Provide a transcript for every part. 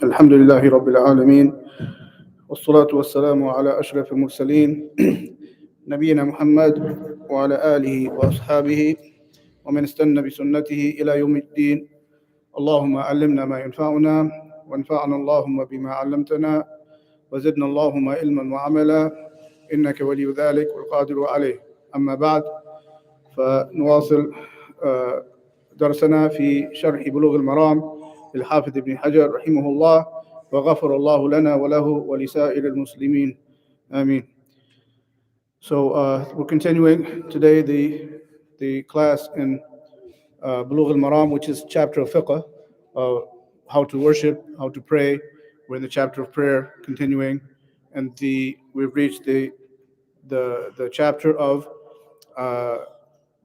الحمد لله رب العالمين والصلاة والسلام على أشرف المرسلين نبينا محمد وعلى آله وأصحابه ومن استنى بسنته إلى يوم الدين. اللهم علمنا ما ينفعنا وانفعنا اللهم بما علمتنا وزدنا اللهم علما وعملا إنك ولي ذلك والقادر عليه. أما بعد، فنواصل درسنا في شرح بلوغ المرام للحافظ ابن حجر رحمه الله وغفر الله لنا وله ولسائر المسلمين. Ameen. So we're continuing today the class in Bulugh al-Maram, which is chapter of fiqh, how to worship, how to pray. We're in the chapter of prayer, continuing, and we've reached the chapter of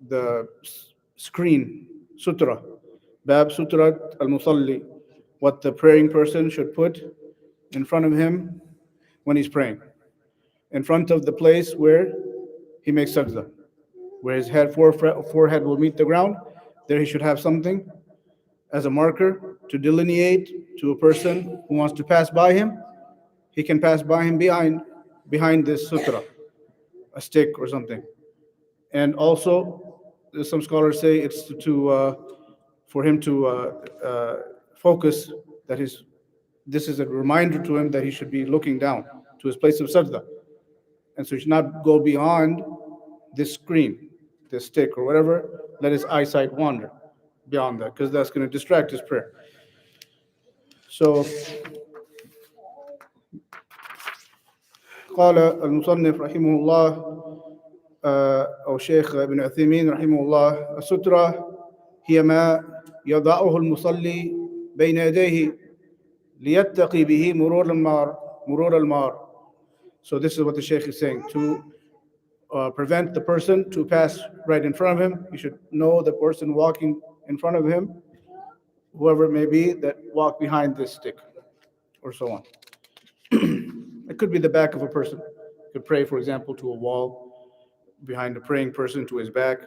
the screen, Sutrah, Bab Sutrah al-Musalli, what the praying person should put in front of him when he's praying, in front of the place where he makes sajda, where his forehead will meet the ground. There he should have something as a marker to delineate to a person who wants to pass by him. He can pass by him behind this sutra, a stick or something. And also, some scholars say it's for him to focus that this is a reminder to him that he should be looking down to his place of sajda. And so he should not go beyond this screen, this stick or whatever, let his eyesight wander beyond that, because that's going to distract his prayer. So قال المصنف رحمه الله أو شيخ ابن عثيمين رحمه الله: السترة هي ما يضعه المصلي بين يديه ليتقي به مرور المار. So this is what the Shaykh is saying, to prevent the person to pass right in front of him. You should know the person walking in front of him, whoever it may be, that walk behind this stick, or so on. It could be the back of a person. You could pray, for example, to a wall behind a praying person to his back.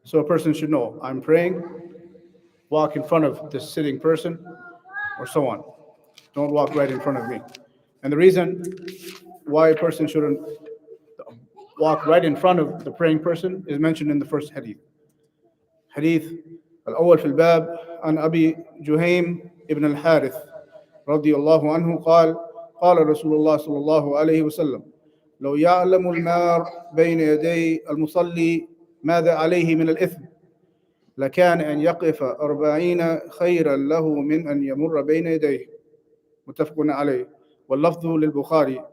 So a person should know, I'm praying, walk in front of this sitting person, or so on. Don't walk right in front of me. And the reason why a person shouldn't walk right in front of the praying person is mentioned in the first hadith. Hadith الأول في الباب عن أبي جهيم ابن الحارث رضي الله عنه قال: قال رسول الله صلى الله عليه وسلم: لو يعلم المار بين يدي المصلي ماذا عليه من الإثم لكان أن يقف 40 خيرا له من أن يمر بين يديه. متفق عليه. واللفظ للبخاري: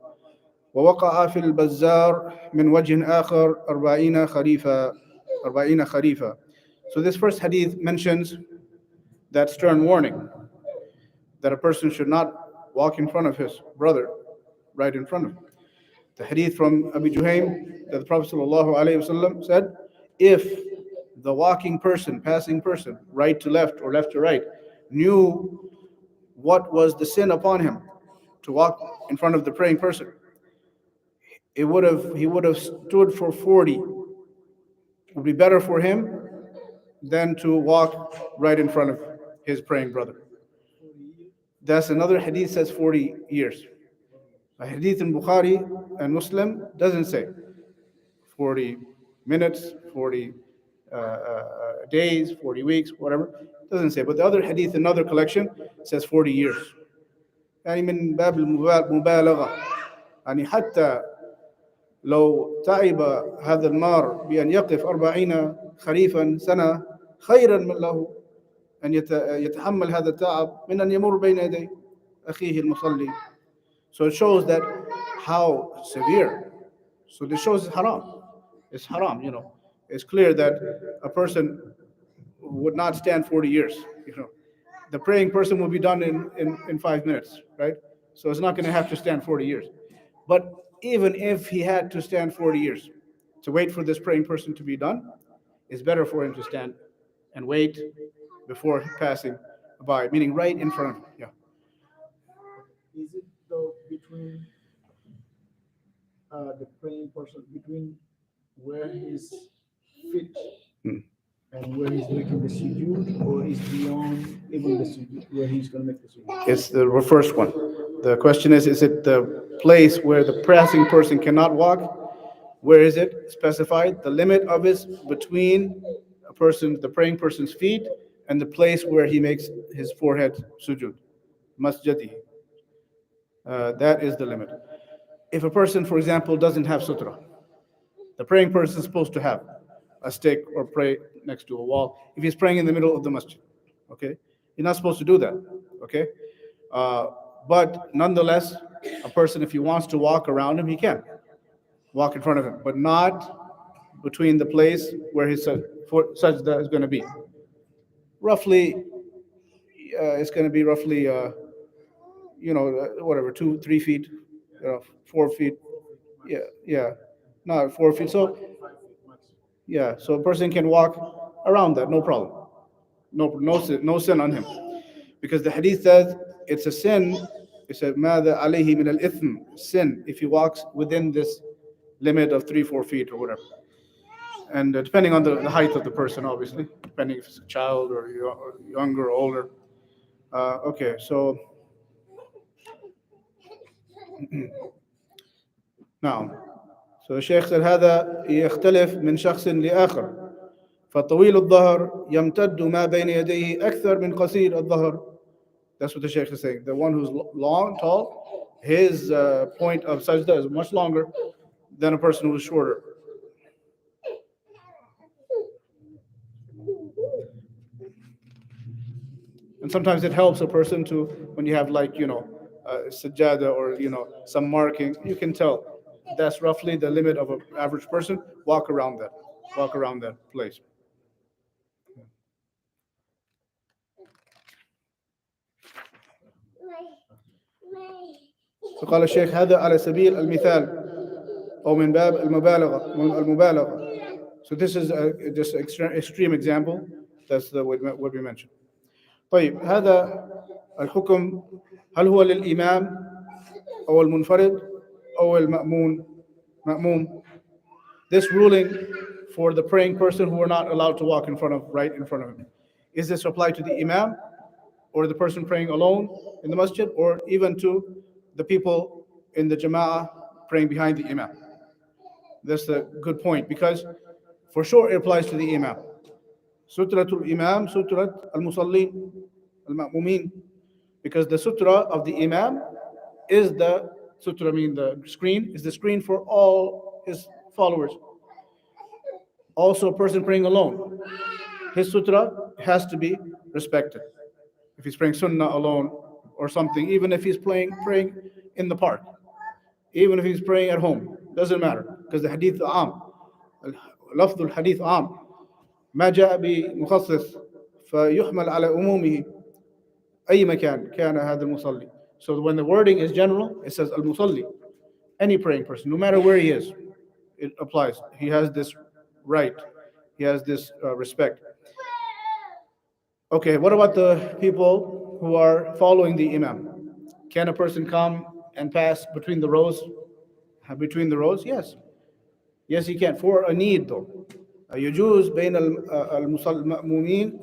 ووقع في البزار من وجه آخر 40 خريفا. So this first hadith mentions that stern warning that a person should not walk in front of his brother, right in front of him. The hadith from Abu Juhaym that the Prophet ﷺ said, if the walking person, passing person, right to left or left to right, knew what was the sin upon him to walk in front of the praying person, he would have stood for 40. It would be better for him than to walk right in front of his praying brother. That's another hadith says 40 years. A hadith in Bukhari and Muslim doesn't say 40 minutes, 40 days, 40 weeks, whatever. It doesn't say. But the other hadith, another collection, says 40 years. يعني من باب المبالغة. يعني حتى لو تعب هذا المار بأن يقف 40 خريفا سنة خيرا من له أن يتحمل هذا التعب من أن يمر بين يدي أخيه المصلي. So it shows that how severe. So this shows it's haram. It's haram, It's clear that a person would not stand 40 years. The praying person will be done in 5 minutes, right? So it's not going to have to stand 40 years. But even if he had to stand 40 years to wait for this praying person to be done, it's better for him to stand and wait before passing by, meaning right in front of him. Yeah. Is it though between the praying person, between where his feet Hmm. and where he's making the sujood, or is beyond even the sujood, where he's going to make the sujood? It's the first one. The question is it the place where the passing person cannot walk? Where is it specified? The limit of it between the praying person's feet, and the place where he makes his forehead sujood, masjidi. That is the limit. If a person, for example, doesn't have sutra, the praying person is supposed to have a stick or pray next to a wall. If he's praying in the middle of the masjid, okay, you're not supposed to do that, okay. Uh, but nonetheless, a person, if he wants to walk around him, he can walk in front of him, but not between the place where his sajda is going to be. Roughly, it's going to be roughly, whatever, 2, 3 feet, 4 feet. Yeah, yeah, not 4 feet. So 5 feet maximum. yeah, so a person can walk around that, no problem. No sin on him, because the hadith says it's a sin. It said, "Mada alayhi min al-ithm," sin if he walks within this limit of 3, 4 feet or whatever. And depending on the height of the person, obviously, depending if it's a child or younger or older. Okay, so now, so the Shaykh said هذا يختلف من شخص لآخر فطويل الظهر يمتد ما بين يديه أكثر من قصير الظهر. That's what the Shaykh is saying. The one who's long, tall, his point of sajda is much longer than a person who's shorter. And sometimes it helps a person to, when you have like, sajada or, some marking, you can tell that's roughly the limit of an average person. Walk around that place. فقال الشيخ هذا على سبيل المثال أو من باب المبالغة. So this is just extreme example. That's what we mentioned. طيب هذا الحكم هل هو للإمام أو المنفرد أو مأموم. This ruling for the praying person who are not allowed to walk right in front of him. Is this applied to the imam or the person praying alone in the masjid, or even to the people in the jama'ah praying behind the imam? That's a good point, because for sure it applies to the imam. Sutratul imam, sutrat al-musallin, al-ma'mumin. Because the sutra of the imam is the sutra, the screen, is the screen for all his followers. Also, a person praying alone, his sutra has to be respected. If he's praying sunnah alone or something, even if he's praying in the park, even if he's praying at home, doesn't matter, because the hadith عام, لفظ الحديث عام ما جاء بمخصص فيحمل على عمومه أي مكان كان هذا المصلي. So when the wording is general, it says al-musalli, any praying person, no matter where he is, it applies. He has this right, he has this respect. Okay, what about the people who are following the imam? Can a person come and pass between the rows? Yes. Yes, he can, for a need though. يجوز بين المأمومين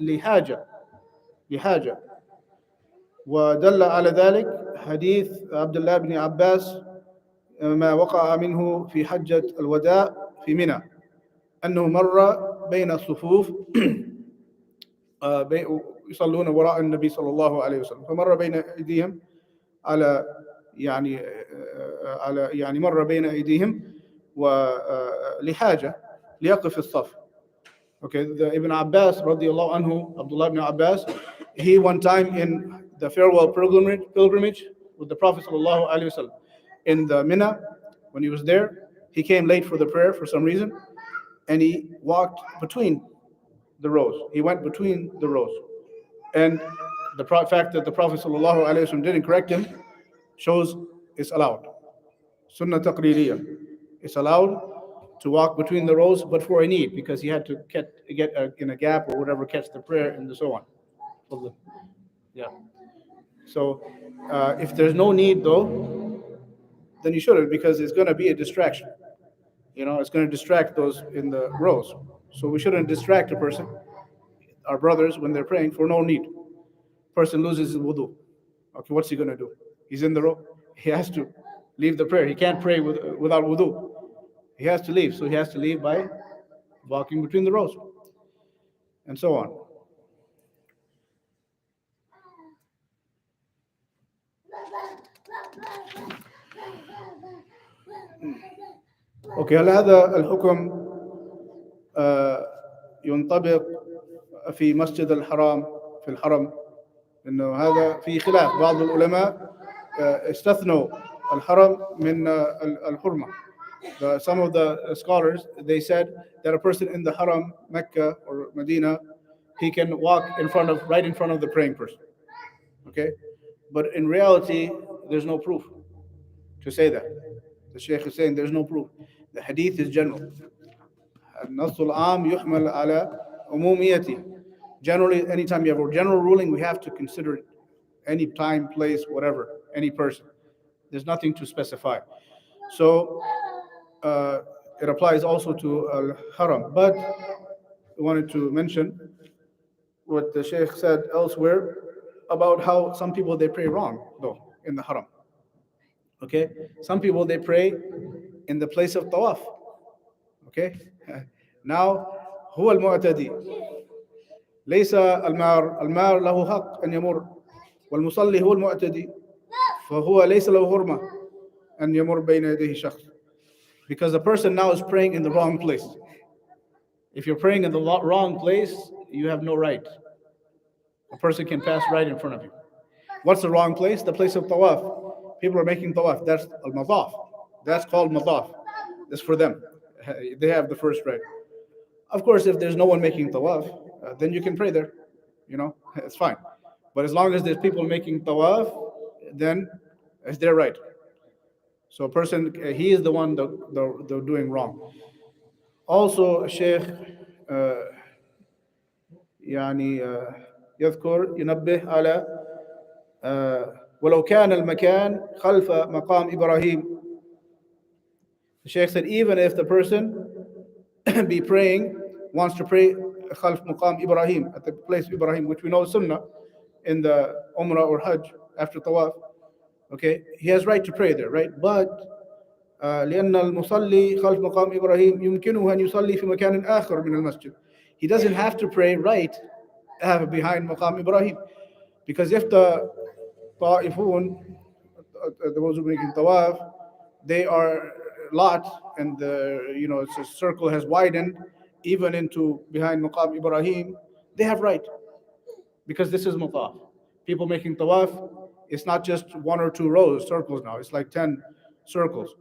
لحاجة. ودل على ذلك حديث عبد الله بن عباس ما وقع منه في حجة الوداع في منى أنه مر بين الصفوف يصلون وراء النبي صلى الله عليه وسلم، فمر بين أيديهم مر بين أيديهم ولحاجة ليقف الصف. Okay, the Ibn Abbas radiallahu anhu, Abdullah ibn Abbas, he one time in the farewell pilgrimage with the Prophet sallallahu alaihi wasallam in the Mina, when he was there, he came late for the prayer for some reason, and he walked between the rows. He went between the rows. And the fact that the Prophet ﷺ didn't correct him shows it's allowed. Sunnah taqreeriyah. It's allowed to walk between the rows, but for a need, because he had to get in a gap or whatever, catch the prayer and so on. Yeah. So if there's no need though, then you shouldn't, because it's going to be a distraction. It's going to distract those in the rows. So we shouldn't distract a person, our brothers, when they're praying for no need. Person loses his wudu. Okay, what's he going to do? He's in the row. He has to leave the prayer. He can't pray without wudu. He has to leave. So he has to leave by walking between the rows and so on. اوكي، هل هذا الحكم ينطبق في مسجد الحرام في الحرم؟ انه هذا في خلاف. بعض العلماء استثنوا الحرم من الحرمة. Some of the scholars, they said that a person in the haram, Mecca or Medina, he can walk right in front of the praying person. Okay, but in reality, there's no proof to say that. The Shaykh is saying there's no proof. The hadith is general. النص العام يحمل على عموميته. Generally, anytime you have a general ruling, we have to consider it. Any time, place, whatever, any person. There's nothing to specify. So it applies also to al-haram. But I wanted to mention what the Shaykh said elsewhere about how some people, they pray wrong, though, in the haram. Okay? Some people, they pray in the place of tawaf. Okay? Now, هو المعتدي ليس المار له حق أن يمر والمصلي هو المعتدي فهو ليس له حرمة أن يمر بين يديه شخص. Because the person now is praying in the wrong place. If you're praying in the wrong place, you have no right. A person can pass right in front of you. What's the wrong place? The place of tawaf. People are making tawaf. That's al-madaf. That's called madaf. That's for them. They have the first right. Of course, if there's no one making tawaf, then you can pray there. It's fine. But as long as there's people making tawaf, then it's their right. So a person, he is the one they're doing wrong. Also, Sheikh يذكر ينبه على ولو كان المكان خلف مقام إبراهيم. The Sheikh said, even if the person wants to pray خلف مقام Ibrahim, at the place of Ibrahim, which we know Sunnah in the Umrah or Hajj after Tawaf, okay, he has right to pray there, right? But لأن المصلي خلف مقام إبراهيم يمكنه أن يصلي في مكان آخر من المسجد. He doesn't have to pray right behind مقام Ibrahim, because if the طائفون, those who are making tawaf, they are a lot, and it's a circle has widened even into behind maqam Ibrahim, they have right, because this is mutaf. People making tawaf, it's not just one or two circles now. It's like 10 circles,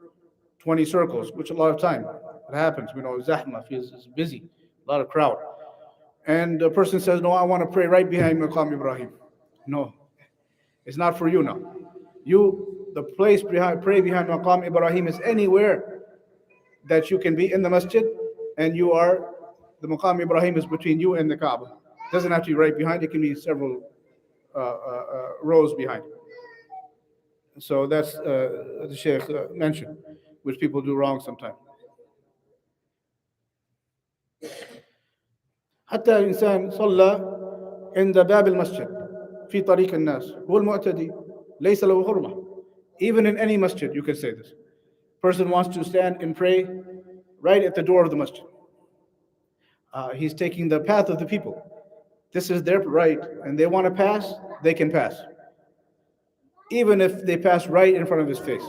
20 circles, which a lot of time it happens. Zahma is busy, a lot of crowd. And the person says, no, I want to pray right behind maqam Ibrahim. No, it's not for you now. The place pray behind maqam Ibrahim is anywhere that you can be in the masjid, and the maqam Ibrahim is between you and the Kaaba. It doesn't have to be right behind, it can be several rows behind. So that's the Shaykh mentioned, which people do wrong sometimes. حتى الإنسان صلى عند باب المسجد في طريق الناس هو المعتدي ليس له حرمة. Even in any masjid, you can say this. Person wants to stand and pray right at the door of the masjid. He's taking the path of the people. This is their right, and they want to pass, they can pass. Even if they pass right in front of his face.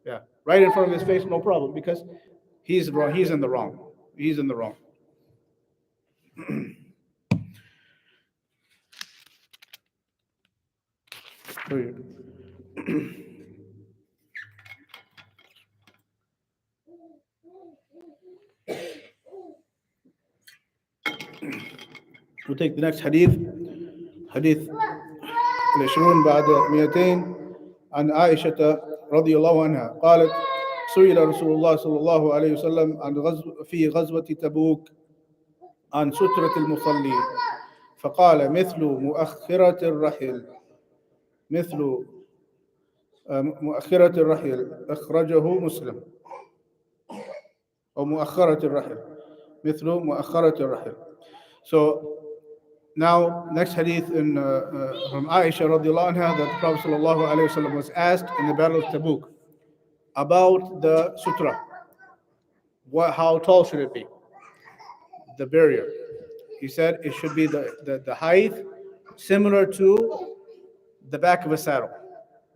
Yeah, right in front of his face, no problem, because he's wrong. He's in the wrong. He's in the wrong. We'll take the next hadith. حديث العشرون بعد 200 عن عائشة رضي الله عنها قالت سئل رسول الله صلى الله عليه وسلم عن في غزوة تبوك عن سترة المصلي فقال مثل مؤخرة الرحل مثل مؤخرة الرحل أخرجه مسلم أو مؤخرة الرحل مثل مؤخرة الرحل. So now, next hadith from Aisha radiallahu anha, that the Prophet sallallahu alaihi wasallam was asked in the Battle of Tabuk about the sutra. How tall should it be? The barrier. He said it should be the height similar to the back of a saddle.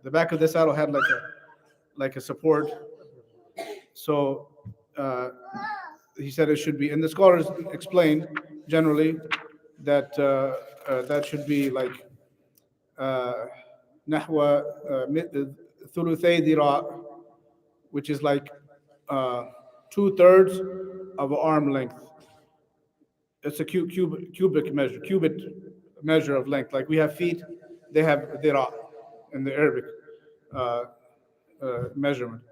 The back of the saddle had like a support. So he said it should be, and the scholars explain generally that that should be like نحو ثلثي ذراع, which is like 2/3 of an arm length. It's a cubic measure of length. Like we have feet, they have dhira in the Arabic measurement.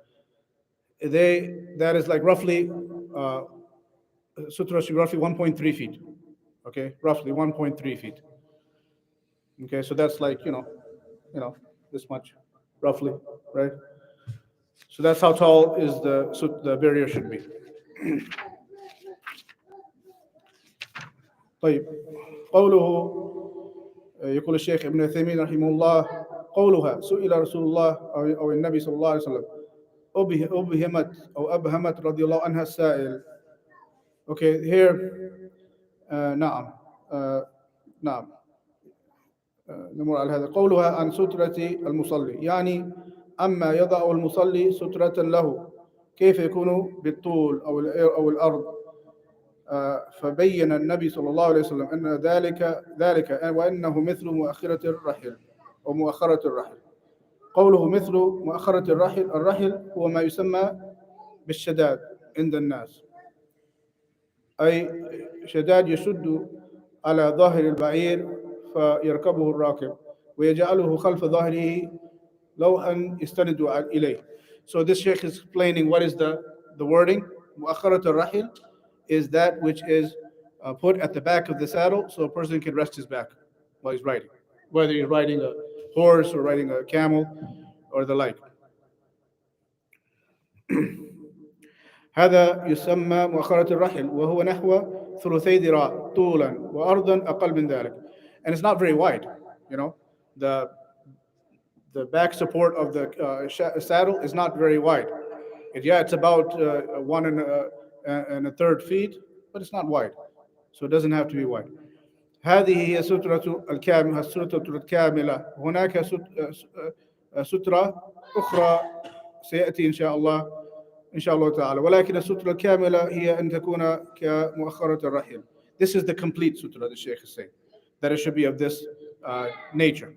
That is like roughly sutra should be roughly 1.3 feet. Okay, roughly 1.3 feet. Okay, so that's like this much, roughly, right? So that's how tall is the barrier should be. طيب قوله يقول الشيخ ابن عثيمين رحمه الله قولها سئل رسول الله أو النبي صلى الله عليه وسلم أبهمت أو أبهمت رضي الله عنها السائل. Okay, here نعم نعم نمر على هذا. قولها عن سترة المصلي يعني أما يضع المصلي سترة له كيف يكون بالطول أو الأرض. فبين النبي صلى الله عليه وسلم أن ذلك وأنه مثل مؤخرة الرحل أو مؤخرة الرحل. قوله مثل مؤخرة الرحل هو ما يسمى بالشداد عند الناس، أي شداد يشد على ظهر البعير فيركبه الراكب ويجعله خلف ظهره لوحا يستند إليه. So this sheikh is explaining what is the wording. مؤخرة الرحل is that which is put at the back of the saddle so a person can rest his back while he's riding, whether he's riding a horse or riding a camel or the like. هذا يسمى مؤخرة الرحل وهو نحو ثلثي ذراع طولا وأرضا أقل من ذلك. And it's not very wide, the back support of the saddle is not very wide. It's about 1.33 feet, but it's not wide, so it doesn't have to be wide. هذه هي سترة الكاملة السترة الكاملة. هناك سترة أخرى سيأتي إن شاء الله تعالى، ولكن السترة الكاملة هي أن تكون كمؤخرة الرحل. This is the complete sutra, the Shaykh is saying, that it should be of this nature,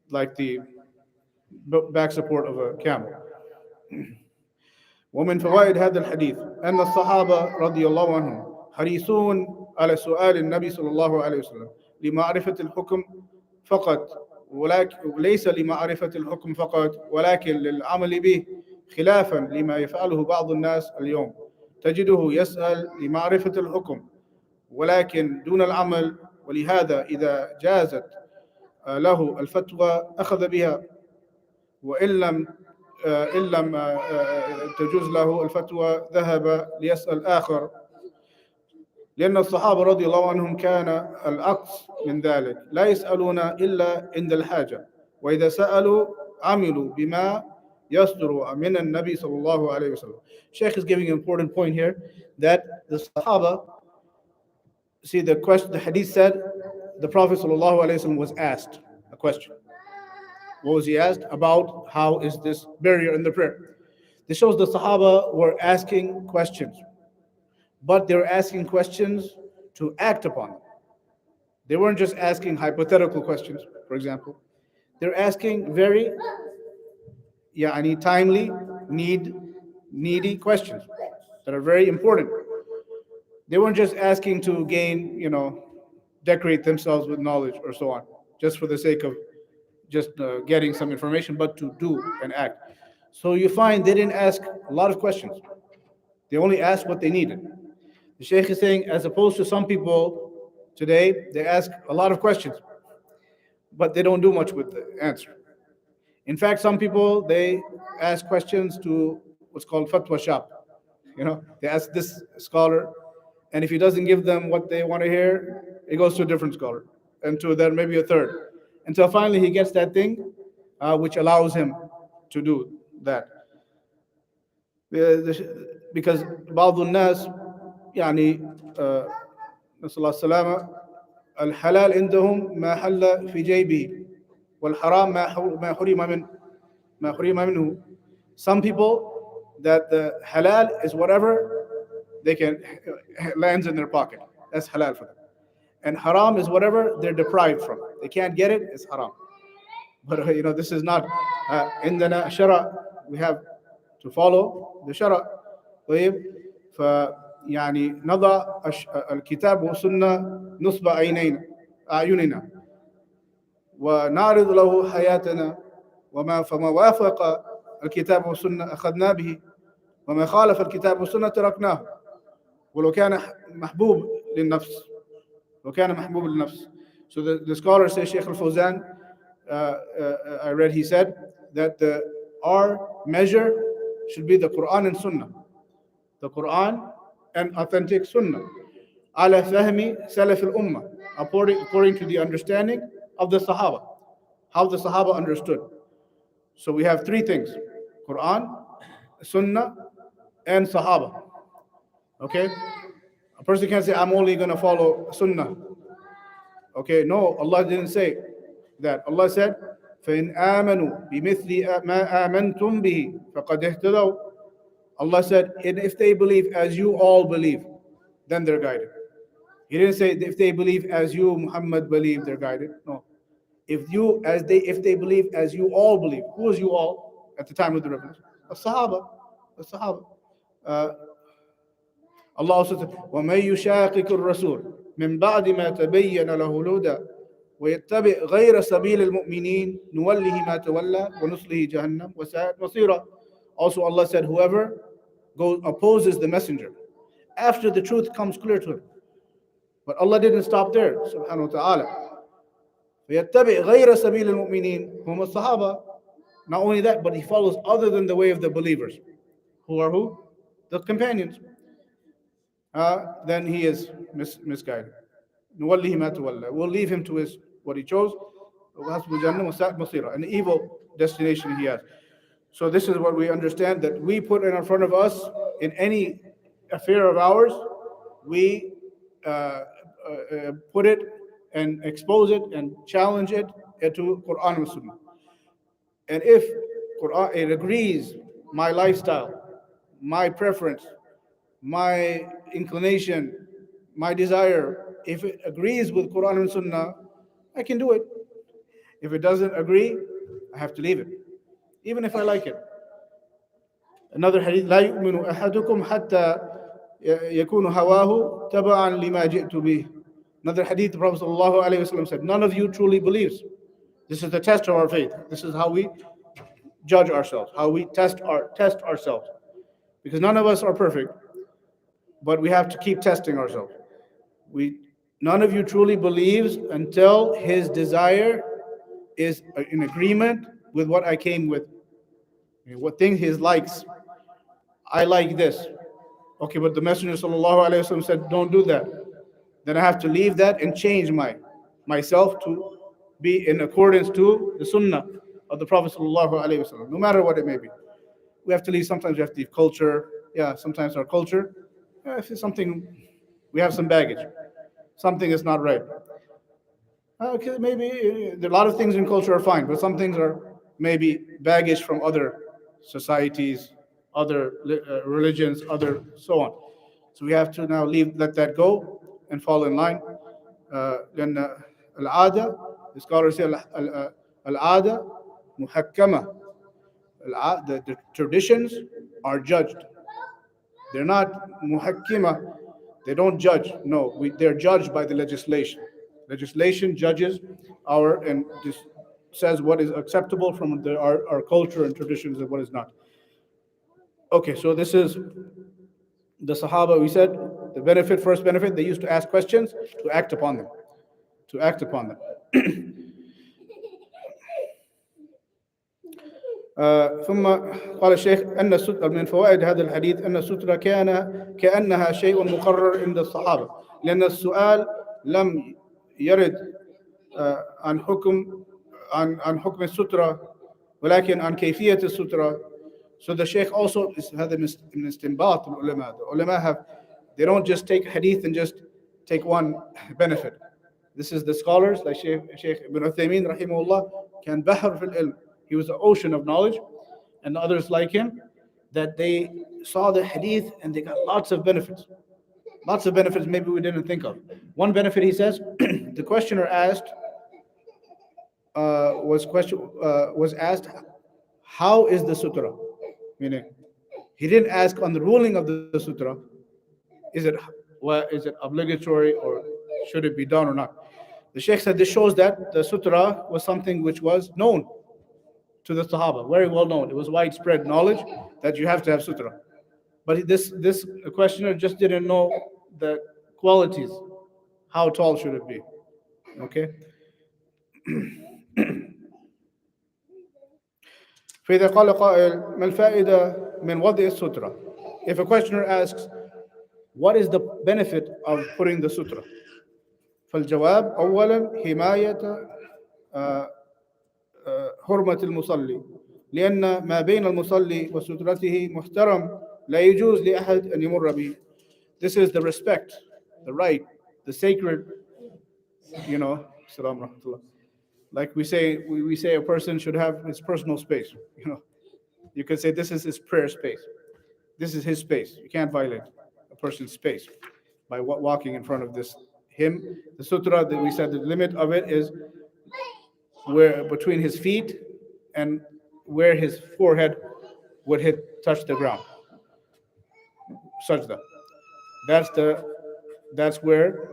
like the back support of a camel. ومن فوائد هذا الحديث أن الصحابة رضي الله عنهم حريصون على سؤال النبي صلى الله عليه وسلم لمعرفة الحكم فقط، وليس لمعرفة الحكم فقط ولكن للعمل به، خلافا لما يفعله بعض الناس اليوم. تجده يسأل لمعرفة الحكم ولكن دون العمل، ولهذا إذا جازت له الفتوى أخذ بها، وإن لم تجوز له الفتوى ذهب ليسأل آخر. لأن الصحابة رضي الله عنهم كان العكس من ذلك، لا يسألون إلا عند الحاجة، وإذا سألوا عملوا بما يصدر من النبي صلى الله عليه وسلم. Sheikh is giving an important point here that the Sahaba, see the hadith said the Prophet sallallahu alaihi wasallam was asked a question. What was he asked? About how is this barrier in the prayer. This shows the Sahaba were asking questions, but they were asking questions to act upon. They weren't just asking hypothetical questions, for example. They're asking very timely, needy questions that are very important. They weren't just asking to gain, decorate themselves with knowledge or so on, just for the sake of just getting some information, but to do and act. So you find they didn't ask a lot of questions. They only asked what they needed. The Sheikh is saying, as opposed to some people today, they ask a lot of questions, but they don't do much with the answer. In fact, some people they ask questions to what's called fatwa shop. They ask this scholar, and if he doesn't give them what they want to hear, it goes to a different scholar, and to then maybe a third, until finally he gets that thing which allows him to do that. Because بعض الناس يعني نسأل الله السلامة الحلال عندهم ما حل في جيبه والحرام ما حرم منه. Some people that the halal is whatever they can lands in their pocket. That's halal for them. And haram is whatever they're deprived from. They can't get it, it's haram. But this is not عندنا شرع. We have to follow the شرع. طيب يعني نضع الكتاب والسنة نصب أعيننا ونعرض له حياتنا فما وافق الكتاب والسنة أخذنا به وما خالف الكتاب والسنة تركناه ولو كان محبوب للنفس So the scholar says, Sheikh Al-Fawzan, I read, he said that our measure should be the Quran and Sunnah. The Quran and authentic Sunnah. على فهم سلف الأمة, according to the understanding of the Sahaba. How the Sahaba understood. So we have three things: Quran, Sunnah, and Sahaba. Okay? A person can't say, I'm only going to follow Sunnah. Okay, no, Allah didn't say that. Allah said, فَإِنْ آمَنُوا بِمِثْلِ مَا آمَنْتُمْ بِهِ فَقَدْ اهْتَدَوْا. Allah said, and if they believe as you all believe, then they're guided. He didn't say if they believe as you, Muhammad, believe, they're guided. No. If they believe as you all believe. Who was you all at the time of the revelation? The Sahaba. Allah also said, وَمَن يُشَاقِقُ الرَّسُولِ مِن بَعْدِ مَا تَبَيَّنَ لَهُ الْهُدَى وَيَتَّبِعْ غَيْرَ سَبِيلِ الْمُؤْمِنِينَ نُوَلِّهِ مَا تَوَلَّى وَنُصْلِهِ جَهَنَّمَ وَسَاءَتْ مَصِيرًا. Also Allah said, whoever opposes the messenger after the truth comes clear to him. But Allah didn't stop there, subhanahu wa ta'ala. فَيَتَّبِعْ غَيْرَ سَبِيلِ الْمُؤْمِنِينَ هُمُ الصَّحَابَةِ. Not only that, but he follows other than the way of the believers. Who are who? The companions. Then he is misguided. نُوَلِّهِ مَا تَوَلَّى. We'll leave him to what he chose. An evil destination he has. So this is what we understand, that we put in front of us in any affair of ours, we put it and expose it and challenge it to Quran and Sunnah. And if Quran, it agrees my lifestyle, my preference, my inclination, my desire, if it agrees with Quran and Sunnah, I can do it. If it doesn't agree, I have to leave it, even if I like it. Another hadith, لا يؤمن أحدكم حتى يكون هواه تبعا لما جئت به. Another hadith, the Prophet ﷺ said, none of you truly believes. This is the test of our faith. This is how we judge ourselves, how we test ourselves. Because none of us are perfect, but we have to keep testing ourselves. None of you truly believes until his desire is in agreement with what I came with. What thing he likes. I like this. Okay, but the Messenger ﷺ said, don't do that. Then I have to leave that and change myself to be in accordance to the Sunnah of the Prophet ﷺ, no matter what it may be. We have to leave. Sometimes we have to leave culture. Yeah, sometimes our culture. If it's something, we have some baggage. Something is not right. Okay, maybe a lot of things in culture are fine, but some things are maybe baggage from other societies, other religions, other so on. So we have to now let that go and fall in line. Then al-ada, the scholars say al-ada muhakkama. The traditions are judged. They're not muhakkima. They don't judge. No, they're judged by the legislation. Legislation judges and this says what is acceptable from our culture and traditions and what is not. Okay, so this is the Sahaba. We said the benefit, first benefit, they used to ask questions to act upon them. To act upon them. ثم قال الشيخ أن السترة من فوائد هذا الحديث أن السترة كأنها شيء مقرر عند الصحابة لأن السؤال لم يرد عن حكم السترة ولكن عن كيفية السترة. So the Sheikh also هذا من استنباط العلماء. The ulama they don't just take hadith and just take one benefit. This is the scholars like Sheikh Ibn Uthaymeen rahimahullah كان بحر في العلم. He was the ocean of knowledge, and others like him, that they saw the hadith and they got lots of benefits. Lots of benefits maybe we didn't think of. One benefit, he says, the questioner asked, was asked, how is the sutrah? Meaning, he didn't ask on the ruling of the sutrah, is it obligatory or should it be done or not? The Sheikh said this shows that the sutrah was something which was known to the Sahaba, very well known. It was widespread knowledge that you have to have sutrah. But this questioner just didn't know the qualities. How tall should it be? Okay. فإذا قال قائل ما الفائدة من وضع السترة? If a questioner asks, what is the benefit of putting the sutrah? فالجواب أولا حماية حرمة المصلي لأن ما بين المصلي وسترته محترم لا يجوز لأحد أن يمر به. This is the respect, the right, the sacred, Assalamu rahmatullah. Like we say a person should have his personal space. You could say this is his prayer space. This is his space. You can't violate a person's space by walking in front of him. The sutra that we said the limit of it is where between his feet and where his forehead would touch the ground. Sajda. That's where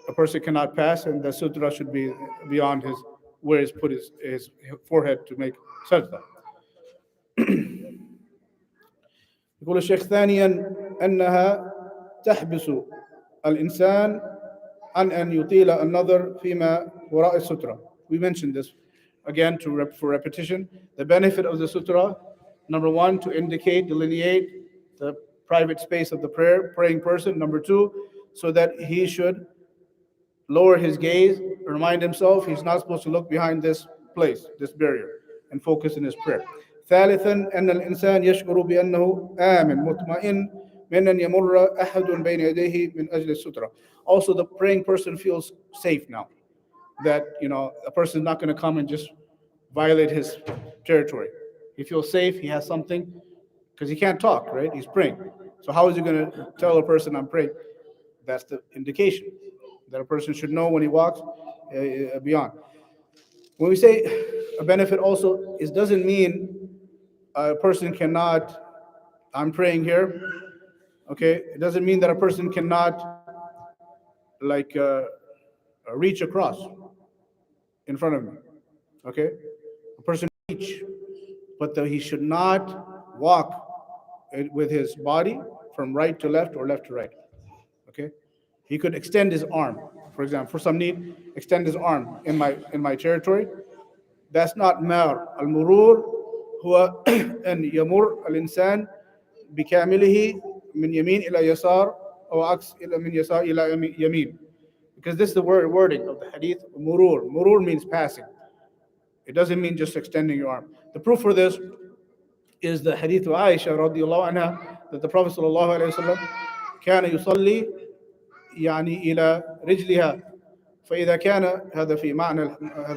a person cannot pass, and the sutra should be beyond where he's put his forehead to make sajda. يقول الشيخ ثانيا أنها تحبس الإنسان عن أن يطيل النظر فيما وراء السترة. We mentioned this again for repetition. The benefit of the sutra, number one, to delineate the private space of the praying person. Number two, so that he should lower his gaze, remind himself he's not supposed to look behind this barrier, and focus in his prayer. ثالثا أن الإنسان يشعر بأنه آمن مطمئن من أن يمر أحد بين يديه من أجل السترة. Also, the praying person feels safe now that a person is not going to come and just violate his territory. He feels safe. He has something because he can't talk, right? He's praying. So how is he going to tell a person I'm praying? That's the indication that a person should know when he walks beyond. When we say a benefit also, it doesn't mean a person cannot, I'm praying here, okay? It doesn't mean that a person cannot reach across in front of me, okay? A person reach, but he should not walk with his body from right to left or left to right, okay? He could extend his arm, for example, for some need, extend his arm in my territory. That's not mar. Al-murur هو أن يمر الإنسان بكامله من يمين إلى يسار أو عكس من يسار إلى يمين. Because this is the wording of the hadith. Murur. Murur means passing. It doesn't mean just extending your arm. The proof for this is the hadith of Aisha radiallahu anha that the Prophet sallallahu alayhi wa sallam كان يصلي يعني إلى رجلها فإذا كان هذا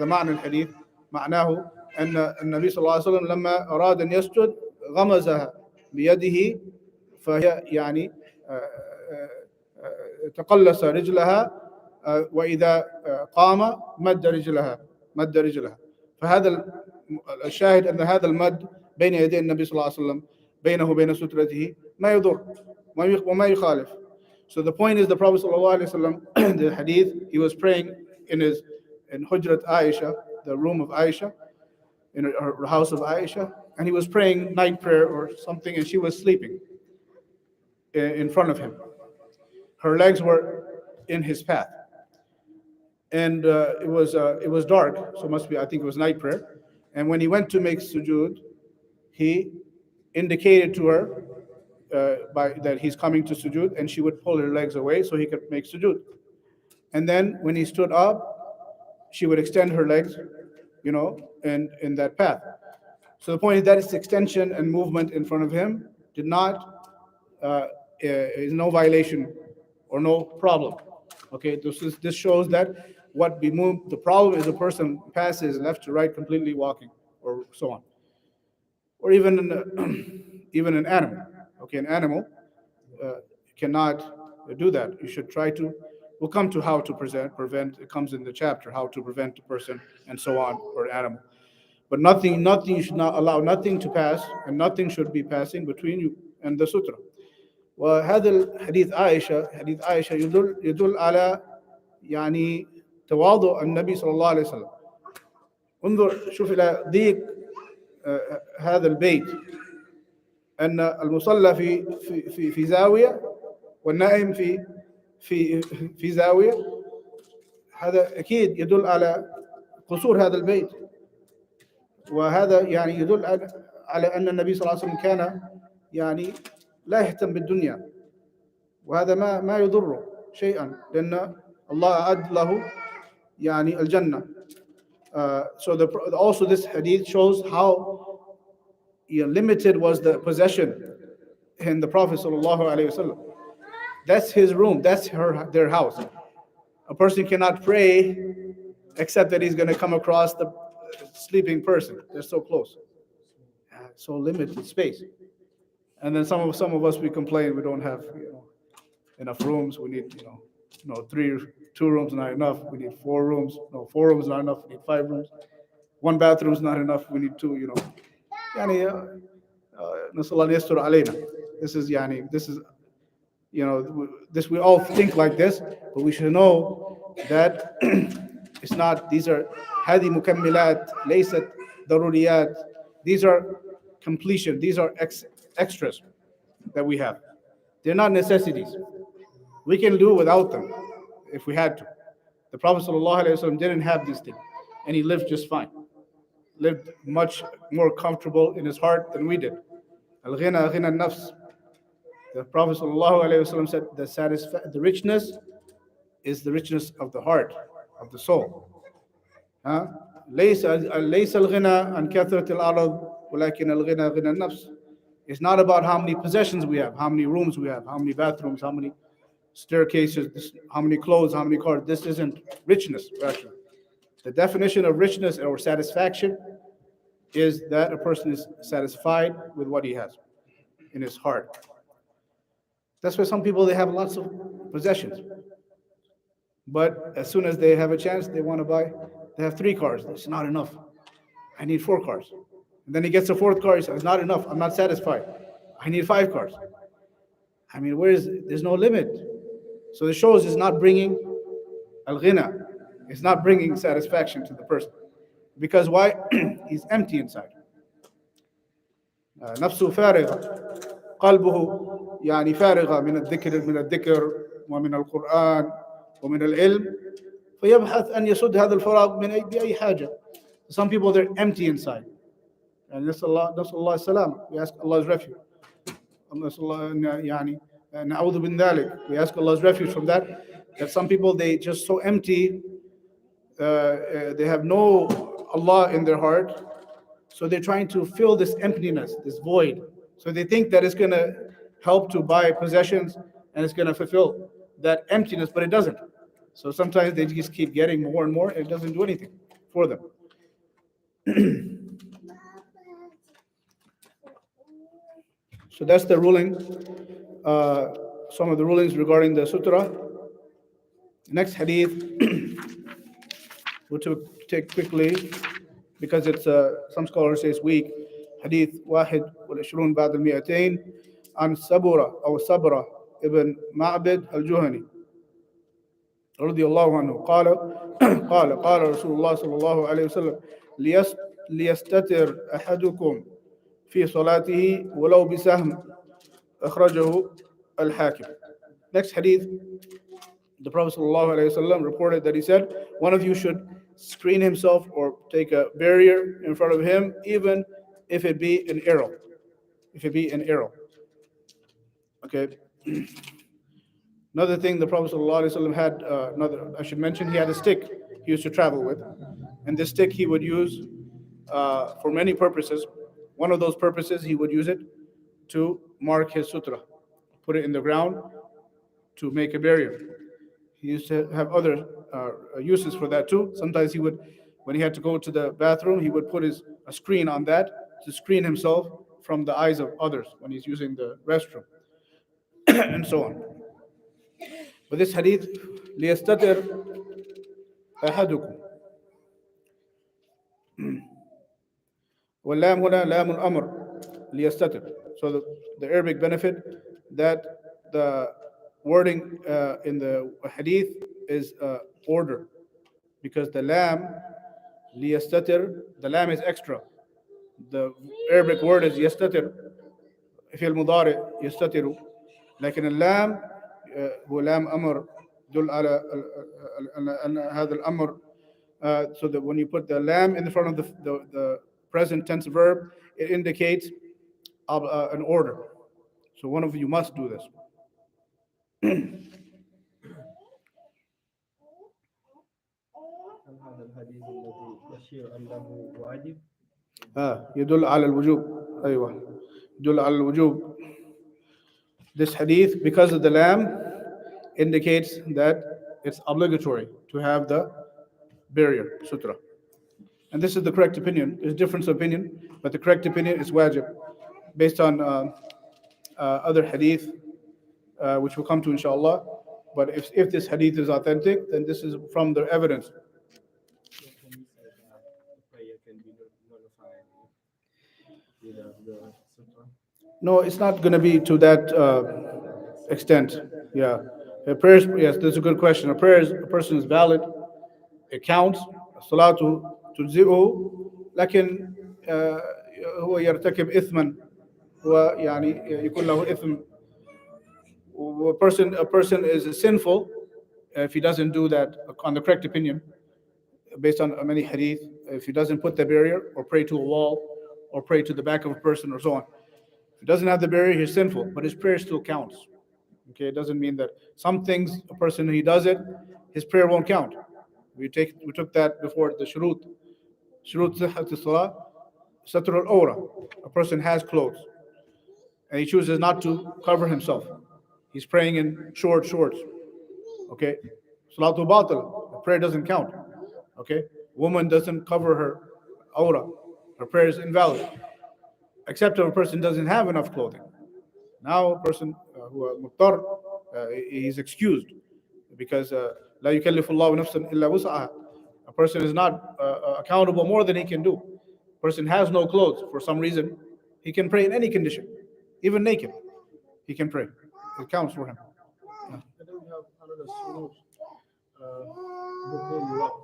معنى الحديث معناه أن النبي صلى الله عليه وسلم لما أراد أن يسجد غمزها بيده فهي يعني تقلص رجلها وإذا قام مد رجلها فهذا الشاهد أن هذا المد بين يدي النبي صلى الله عليه وسلم بينه وبين سترته ما يضر وما يخالف. So the point is the Prophet sallallahu alaihi wasallam, the hadith, he was praying in Hujrat Aisha, the room of Aisha, in her house of Aisha, and he was praying night prayer or something, and she was sleeping in front of him. Her legs were in his path, and it was dark, so must be, I think it was night prayer. And when he went to make sujood, he indicated to her by that he's coming to sujood, and she would pull her legs away so he could make sujood. And then when he stood up, she would extend her legs, and in that path. So the point is that its extension and movement in front of him did not is no violation or no problem. Okay, this shows that what we move. The problem is a person passes left to right completely walking, or so on, or even even an animal. Okay, an animal cannot do that. You should try to. We'll come to how to prevent. It comes in the chapter how to prevent a person and so on, or an animal. But nothing, you should not allow nothing to pass, and nothing should be passing between you and the sutra. وهذا حديث عائشة يدل على يعني تواضع النبي صلى الله عليه وسلم. انظر شوف إلى ضيق هذا البيت، أن المصلى في زاوية والنائم في زاوية. هذا أكيد يدل على قصور هذا البيت، وهذا يعني يدل على أن النبي صلى الله عليه وسلم كان يعني لا يهتم بالدنيا، وهذا ما يضره شيئا، لأن الله أعد له يعني الجنة. So also this hadith shows how limited was the possession in the Prophet sallallahu alaihi wasallam. That's his room. That's their house. A person cannot pray except that he's going to come across the sleeping person. They're so close, so limited space. And then some of us, we complain we don't have enough rooms. We need 2 rooms not enough. We need 4 rooms. No, 4 rooms not enough. We need 5 rooms. 1 bathroom is not enough. We need 2. يعني نسأل الله أن يستر علينا. This is this, we all think like this, but we should know that it's not. These are هذه مكملات ليست ضروريات. These are completion. These are extras that we have. They're not necessities. We can do without them if we had to. The Prophet ﷺ didn't have these things, and he lived just fine. Lived much more comfortable in his heart than we did. Al-ghina ghina nafs. The Prophet ﷺ said the richness is the richness of the heart, of the soul. ليس الغنى عن كثرة الأرض ولكن الغنى غنى النفس. It's not about how many possessions we have, how many rooms we have, how many bathrooms, how many staircases, how many clothes, how many cars. This isn't richness, actually. The definition of richness or satisfaction is that a person is satisfied with what he has in his heart. That's why some people, they have lots of possessions. But as soon as they have a chance, they want to buy, they have 3 cars. It's not enough. I need 4 cars. And then he gets a 4th car. He says, it's not enough. I'm not satisfied. I need 5 cars. I mean, there's no limit. So it shows it's not bringing al-ghina. It's not bringing satisfaction to the person. Because why? He's empty inside. نفسه فارغة. قلبه يعني فارغة من الذكر ومن القرآن ومن العلم. فيبحث أن يسد هذا الفراغ بأي حاجة. Some people, they're empty inside. And نسأل الله السلامة. We ask Allah's refuge. يعني نعوذ من ذلك. We ask Allah's refuge from that. That some people, they just so empty. They have no Allah in their heart. So they're trying to fill this emptiness, this void. So they think that it's going to help to buy possessions and it's going to fulfill that emptiness, but it doesn't. So sometimes they just keep getting more and more, and it doesn't do anything for them. So that's the ruling, some of the rulings regarding the sutra. Next hadith, we'll take quickly because it's some scholars say it's weak. حديث 21 بعد ال200 عن صبرة ابن معبد الجهني رضي الله عنه قال قال رسول الله صلى الله عليه وسلم ليستتر أحدكم في صلاته ولو بسهم أخرجه الحاكم. Next hadith, the Prophet ﷺ reported that he said, one of you should screen himself or take a barrier in front of him, even if it be an arrow. If it be an arrow. Okay. Another thing the Prophet ﷺ had, I should mention, he had a stick he used to travel with. And this stick he would use for many purposes. One of those purposes, he would use it to mark his sutrah, put it in the ground to make a barrier. He used to have other uses for that too. Sometimes he would, when he had to go to the bathroom, he would put a screen on that to screen himself from the eyes of others when he's using the restroom, and so on. But this hadith, لِيَسْتَتِرْ أَحَدُكُمْ, واللام هنا لام الأمر ليستتر. So the Arabic benefit that the wording in the hadith is order, because the lam liyastatir, the lam is extra. The Arabic word is yastatir, في المضارع يستتر، لكن اللام هو لام أمر يدل على أن هذا الأمر. So that when you put the lam in front of the present tense verb, it indicates an order. So one of you must do this. هذا الحديث الذي يشير أنه واجب. يدل على الوجوب. أيوة يدل على الوجوب. This hadith, because of the lam, indicates that it's obligatory to have the barrier, sutra. And this is the correct opinion. There's difference of opinion, but the correct opinion is wajib, based on other hadith, which we'll come to inshallah. But if this hadith is authentic, then this is from the evidence. Can you say that the prayer can be nullified without the sutra? No, it's not going to be to that extent. Yeah. A prayer, yes, that's a good question. A person is valid, it counts. Salatu تجزئه لكن هو يرتكب إثما ويعني يكون له إثم. A person is sinful if he doesn't do that on the correct opinion, based on many hadith. If he doesn't put the barrier or pray to a wall or pray to the back of a person or so on, if he doesn't have the barrier, he's sinful, but his prayer still counts. Okay, it doesn't mean that some things, a person he does it, his prayer won't count. We took that before, the shurut صحة الصلاة ستر الأورة. A person has clothes and he chooses not to cover himself. He's praying in shorts. Okay, Salatul Batil, the prayer doesn't count. Okay, woman doesn't cover her aura, her prayer is invalid, except if a person doesn't have enough clothing. Now a person who muttar, he's excused, because لا يكلف الله نفسا إلا وسعها. A person is not accountable more than he can do. A person has no clothes for some reason, he can pray in any condition, even naked. He can pray. It counts for him. And then we have another surut, before you out.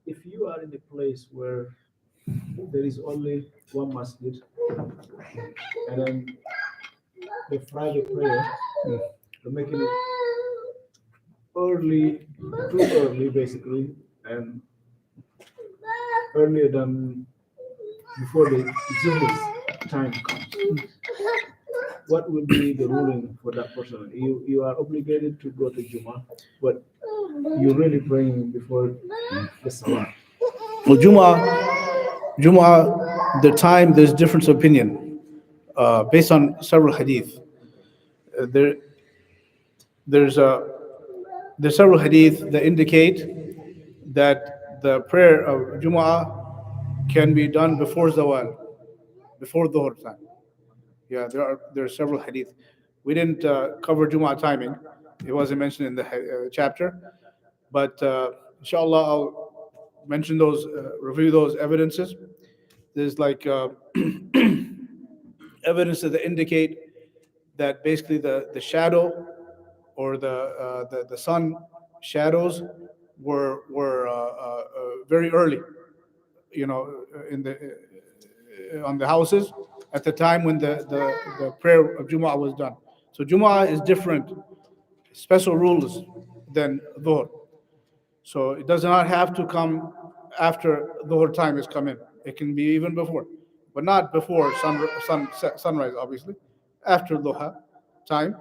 If you are in a place where there is only one masjid, and then the Friday prayer, they're making it early, too early basically, and earlier than before the Zuhur time comes. What will be the ruling for that person? You are obligated to go to Jummah, but you're really praying before the Salah. Well, Jumu'ah, the time, there's difference of opinion based on several hadith. There's several hadith that indicate that the prayer of Jumu'ah can be done before Zawal, before Dhuhr time. Yeah, there are several hadith. We didn't cover Jumu'ah timing. It wasn't mentioned in the chapter. But inshallah, I'll mention those, review those evidences. There's like evidences that indicate that basically the shadow or the sun shadows were very early, in the on the houses at the time when the prayer of Jumu'ah was done. So Jumu'ah is different, special rules than Dhuhr. So it does not have to come after Dhuhr time is come in. It can be even before, but not before sunrise, obviously. After Dhuhr time,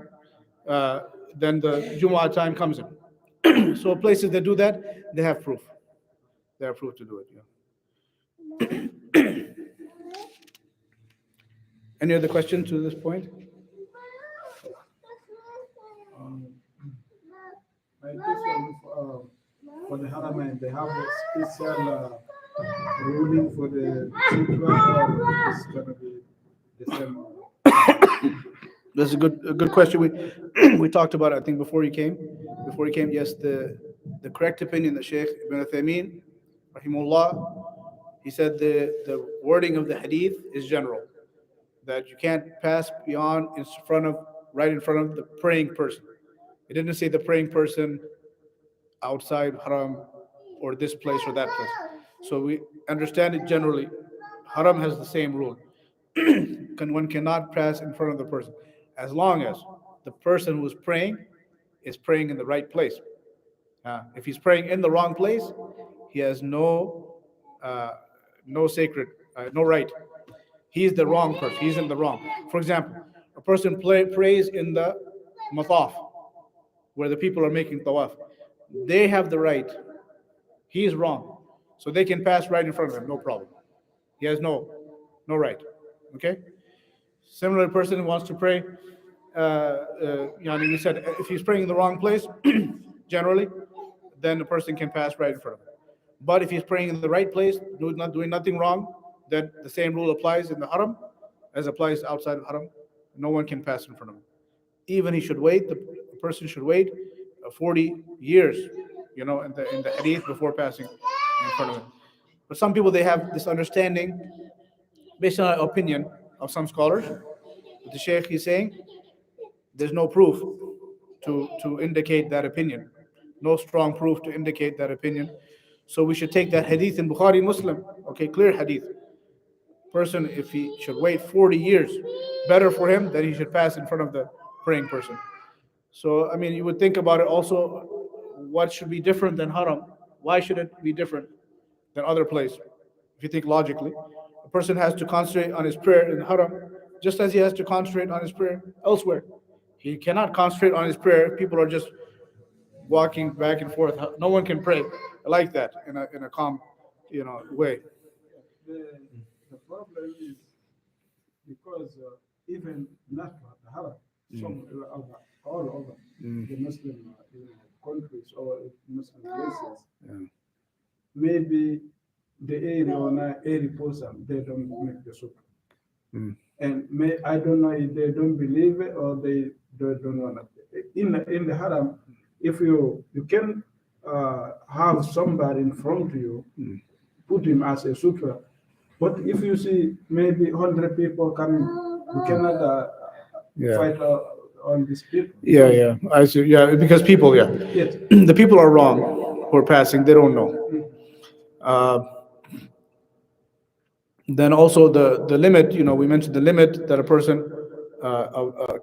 uh, then the Jumu'ah time comes in. So places that do that, they have proof. They have proof to do it. Yeah. Any other questions to this point? Um, like this one, for the Haramain, they have a special ruling for the Sutrah, or it's going to be the same? That's a good question. We talked about it, I think, before you came. Before you came, yes, the correct opinion that Sheikh Ibn Uthaymeen, rahimahullah, he said the wording of the hadith is general, that you can't pass beyond right in front of the praying person. It didn't say the praying person outside haram or this place or that place. So we understand it generally. Haram has the same rule. One cannot pass in front of the person as long as the person who is praying in the right place. If he's praying in the wrong place, he has uh, no right. He's the wrong person. He's in the wrong. For example, a person prays in the mataf, where the people are making tawaf. They have the right. He is wrong. So they can pass right in front of him, no problem. He has no right. Okay? Similar person who wants to pray, we said if he's praying in the wrong place, generally, then the person can pass right in front of him. But if he's praying in the right place, not doing nothing wrong, then the same rule applies in the haram as applies outside of haram. No one can pass in front of him. Even he should wait. The person should wait 40 years, in the hadith before passing in front of him. But some people they have this understanding based on an opinion of some scholars. But the Shaykh is saying there's no proof to indicate that opinion, no strong proof to indicate that opinion. So we should take that hadith in Bukhari Muslim, okay, clear hadith. Person, if he should wait 40 years, better for him that he should pass in front of the praying person. So, I mean, you would think about it also, what should be different than haram? Why should it be different than other place? If you think logically, a person has to concentrate on his prayer in haram, just as he has to concentrate on his prayer elsewhere. He cannot concentrate on his prayer. People are just walking back and forth. No one can pray like that in a calm, way. The, the problem is because even not the Arab, some over, all over the Muslim countries or Muslim places, Yeah. maybe the area or not 80% they don't make the sutra. And I don't know if they don't believe it or they don't want it. In the haram, if you can have somebody in front of you, put him as a sutra. But if you see maybe 100 people coming, you cannot Yeah. fight on these people. Yeah, I see. Yeah, because people, yeah, Yes. the people are wrong who are passing. They don't know. Then also the limit. We mentioned the limit that a person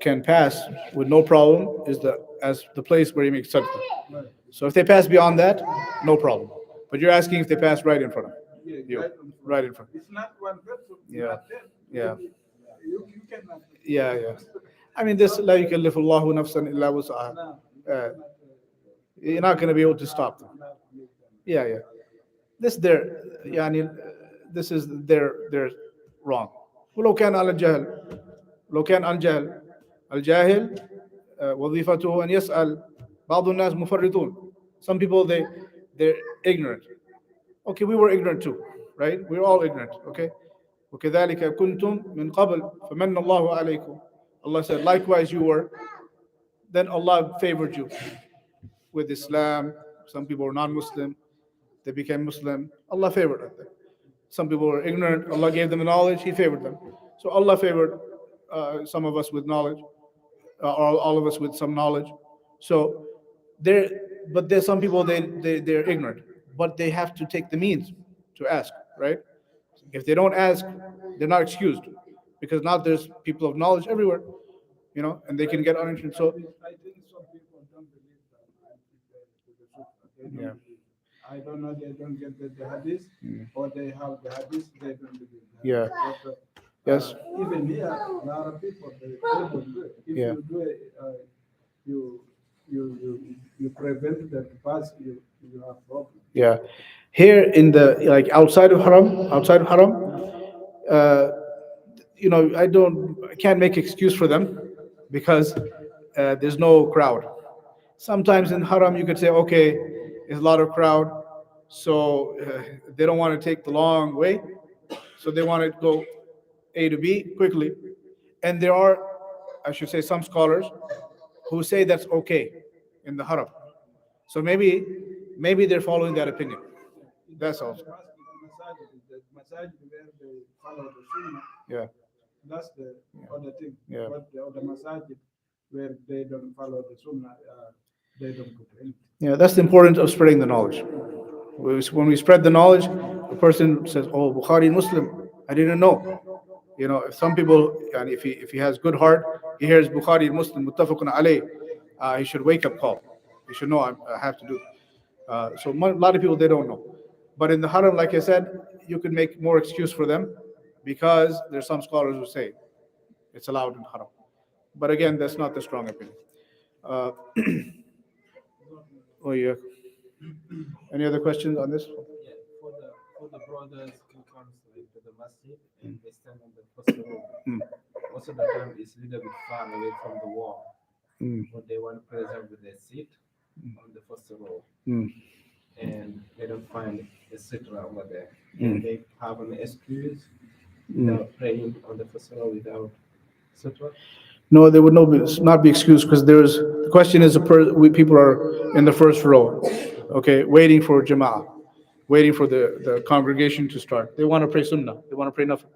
can pass with no problem is the place where he makes sadaqah. Right. So if they pass beyond that, no problem. But you're asking if they pass right in front of Yeah, you, right on front. right in front. It's not one person. Yeah. Not 10. Yeah. You cannot. Yeah. I mean, this la yukallifu Allahu nafsan illa wus'aha. No, Uh, You're not going to be able to stop them. Yeah. This their يعني this is their wrong. ولو كان على الجهل لو كان عن جهل الجاهل وظيفته أن يسأل بعض الناس مفرطون. Some people they're ignorant. Okay, we were ignorant too, right? We're all ignorant, okay? وكذلك كنتم من قبل فمن الله عليكم. Allah said, likewise you were. Then Allah favored you with Islam. Some people were non-Muslim. They became Muslim. Allah favored them. Some people were ignorant. Allah gave them the knowledge. He favored them. So Allah favored some of us with knowledge, or all of us with some knowledge. So there, but there's some people they're ignorant, but they have to take the means to ask, right? If they don't ask, they're not excused, because now there's people of knowledge everywhere, and they can get uninterested. So I think some people don't believe that I'm prepared to the Sutra. They don't yeah, believe. I don't know. They don't get the hadith, or they have the hadith. They don't believe the yeah, hadith. But yes, even here, a lot of people they don't do it. If yeah, you do it, you you prevent them to pass. You have problem. yeah. Here in the, like, outside of haram, uh, I can't make excuse for them, because there's no crowd. Sometimes in haram you could say, okay, there's a lot of crowd, so they don't want to take the long way, so they want to go A to B quickly. And there are, I should say, some scholars who say that's okay in the haram. So maybe they're following that opinion. That's all. The masajid, the masajid where they follow the sunnah. Yeah, That's the other thing. yeah. But the other masajid where they don't follow the sunnah, they don't put anything. Yeah, that's the importance of spreading the knowledge. When we spread the knowledge, the person says, "Oh, Bukhari and Muslim, I didn't know." If some people, and if he has good heart, he hears Bukhari and Muslim, muttafaqun alayh, he should wake up call. He should know I have to do. So a lot of people, they don't know. But in the haram, like I said, you can make more excuse for them, because there's some scholars who say it's allowed in haram. But again, that's not the strong opinion. Uh, oh yeah. Any other questions on this? Yeah, for the brothers who comes like to the masjid and they stand on the first row. Mm. Most of the time it's a little bit far away from the wall, Mm. but they want to preserve their seat on the first row, Mm. and they don't find a sutra over there. Mm. They have an excuse Mm. without praying on the first row without sutra. No, there would not be excused, because the question is, people are in the first row, okay, waiting for Jama'ah, waiting for the congregation to start. They want to pray Sunnah, they want to pray Nafil.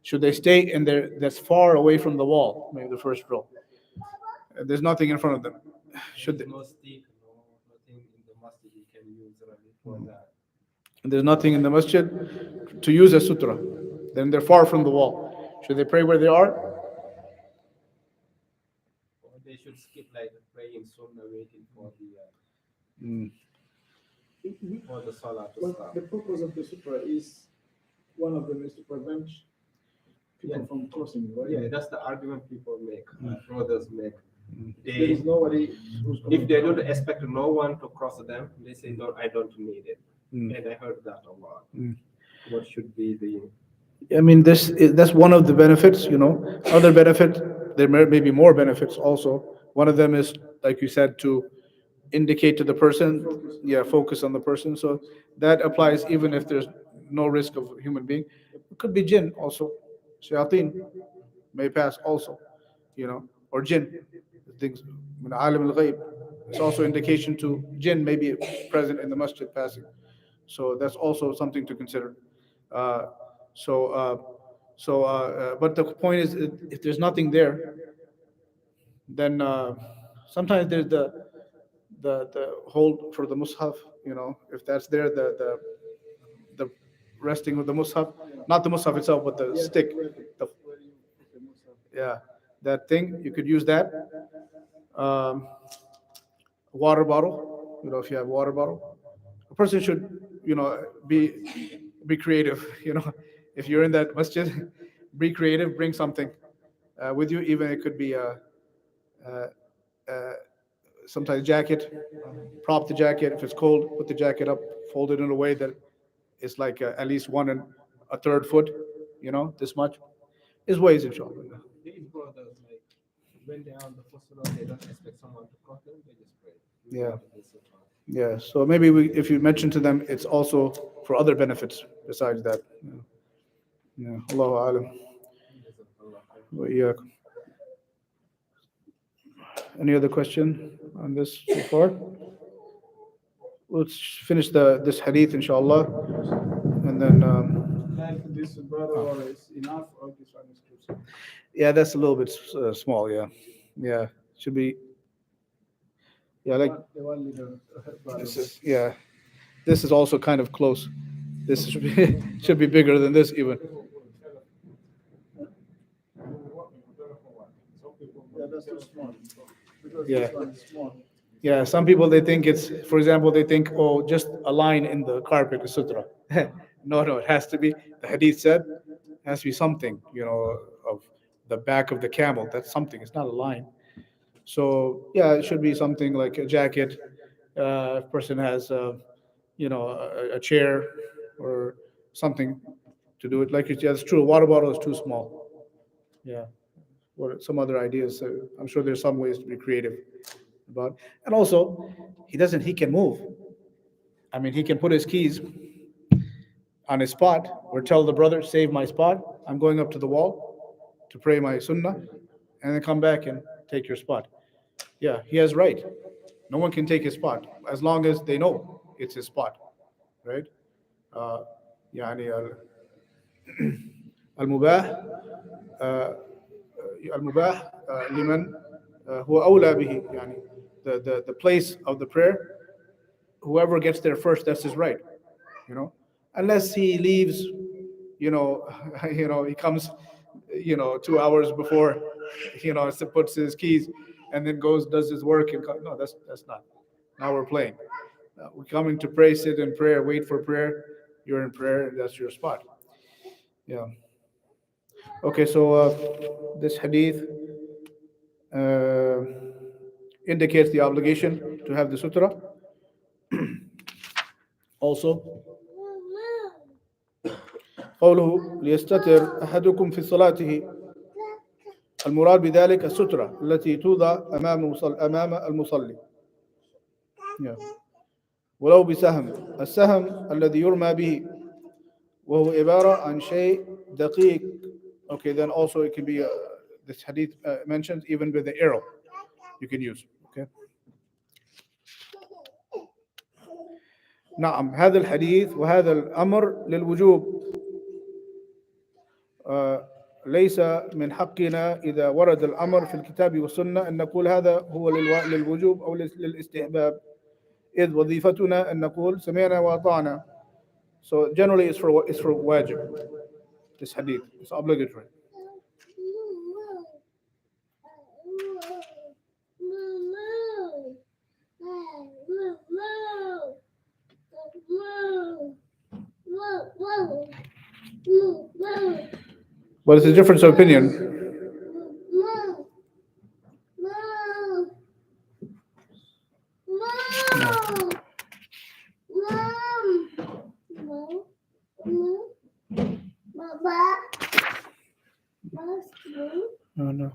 Should they stay in there that's far away from the wall, maybe the first row? There's nothing in front of them. Should they? There's no stick, nothing in the masjid you can use really for that. There's nothing in the masjid to use as sutra. Then they're far from the wall. Should they pray where they are? Or they should skip like praying sunnah waiting Mm. for the salah to Well, start. the purpose of the sutra is one of them is to prevent people Yeah. from crossing, right? Yeah, that's the argument people make, brothers make. There is nobody who's If they don't expect no one to cross them, they say, "No, I don't need it." Mm. And I heard that a lot. Mm. What should be the I mean, that's one of the benefits. Other benefit, there may be more benefits also. One of them is, like you said, to indicate to the person, yeah, focus on the person. So that applies even if there's no risk of a human being. It could be jinn also. Shayateen may pass also, or jinn. Things, alim al-ghayb. It's also indication to jinn may be present in the masjid passing. So that's also something to consider. Uh, so, but the point is, if there's nothing there, then sometimes there's the hold for the mushaf. If that's there, the resting with the mushaf, not the mushaf itself, but the stick, the, yeah, that thing. You could use that. Um, Water bottle. If you have a water bottle, a person should, be creative. If you're in that masjid, be creative. Bring something with you. Even it could be uh, uh, sometimes jacket. Prop the jacket. If it's cold, put the jacket up. Fold it in a way that it's like at least 1 1/3 foot. This much. Is ways, inshallah. these brothers like when they are on the first row, they don't expect someone to cross them, they just pray. Yeah. They sit down. Yeah. So maybe if you mention to them, it's also for other benefits besides that. Yeah. Allahu alam. Wa iyyakum. Any other question on this so far? Let's finish this hadith, inshallah, and then. Like this brother is enough, or this one is too small? Yeah, that's a little bit small. Yeah, should be. Yeah, like The one leader, brother. this is, yeah, this is also kind of close. This should be should be bigger than this even. Yeah, that's too small. Because Yeah. this one is small. Yeah, some people they think it's, for example, they think, oh, just a line in the carpet is sutra. No, no, it has to be. The hadith said, it has to be something, of the back of the camel. That's something. It's not a line. So yeah, it should be something like a jacket. If person has, a chair or something to do it. Like yeah, it's true. A water bottle is too small. Yeah. What are some other ideas? I'm sure there's some ways to be creative about. And also, he can move. I mean, he can put his keys on his spot or tell the brother, save my spot. I'm going up to the wall to pray my sunnah, and then come back and take your spot. Yeah, he has right. No one can take his spot as long as they know it's his spot, right? Uh, يعني المباح المباح لمن هو أولى به يعني the place of the prayer, whoever gets there first, that's his right, you know unless he leaves, you know he comes, 2 hours before, puts his keys and then goes, does his work, and no, that's not. Now we're playing. We're coming to pray, sit in prayer, wait for prayer. You're in prayer, and that's your spot. Yeah. Okay, so this hadith uh, indicates the obligation to have the sutra. Also, قوله ليستتر أحدكم في صلاته، المراد بذلك السترة التي توضع أمام المصلي. Yeah. ولو بسهم، السهم الذي يرمى به وهو عبارة عن شيء دقيق. Okay, then also it can be this hadith mentions even with the arrow you can use. Okay. نعم، هذا الحديث وهذا الأمر للوجوب. ليس من حقنا إذا ورد الأمر في الكتاب والسنة أن نقول هذا هو للوجوب أو للاستحباب، إذ وظيفتنا أن نقول سمعنا وأطعنا. So generally it's for wajib. This hadith is obligatory. But it's a difference of opinion. No, no.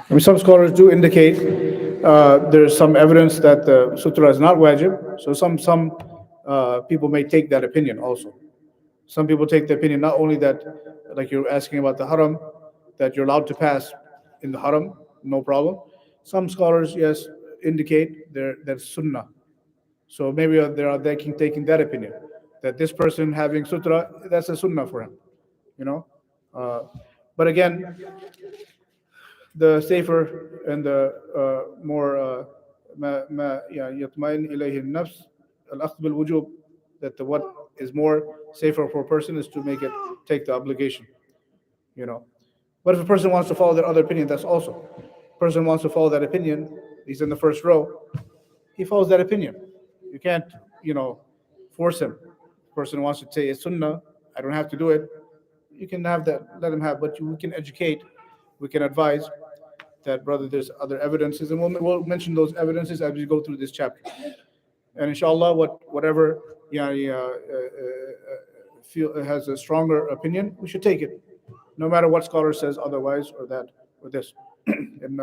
I mean, some scholars do indicate there's some evidence that the sutra is not wajib. So some people may take that opinion also. Some people take the opinion not only that, like you're asking about the haram, that you're allowed to pass in the haram, no problem. Some scholars, yes, indicate that's sunnah. So maybe they can taking that opinion, that this person having sutra, that's a sunnah for him, you know. Uh, but again, the safer and the more ما يعني يطمئن إليه النفس الأخذ بالوجوب, that what is more safer for a person is to take the obligation, you know. But if a person wants to follow their other opinion, that's also. Person wants to follow that opinion, he's in the first row, he follows that opinion. You can't, force him. Person wants to say it's sunnah, I don't have to do it. You can have that, let him have, but we can educate, we can advise that, brother, there's other evidences, and we'll mention those evidences as we go through this chapter. And inshallah, whatever feel has a stronger opinion, we should take it, no matter what scholar says otherwise, or that, or this. And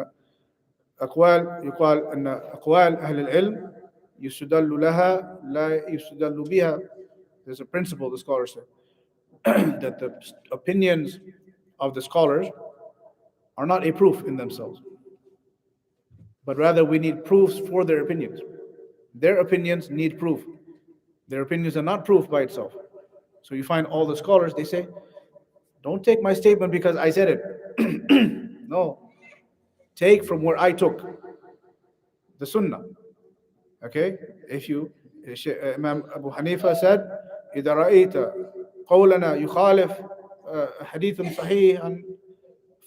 أقوال يقال أن أقوال أهل العلم يستدل لها لا يستدل بها. There's a principle the scholars say that the opinions of the scholars are not a proof in themselves, but rather we need proofs for their opinions. Their opinions need proof. Their opinions are not proof by itself. So you find all the scholars, they say, don't take my statement because I said it. No, take from where I took the sunnah. Okay? If you, Imam Abu Hanifa said, إذا رأيت قولنا يخالف حديث صحيح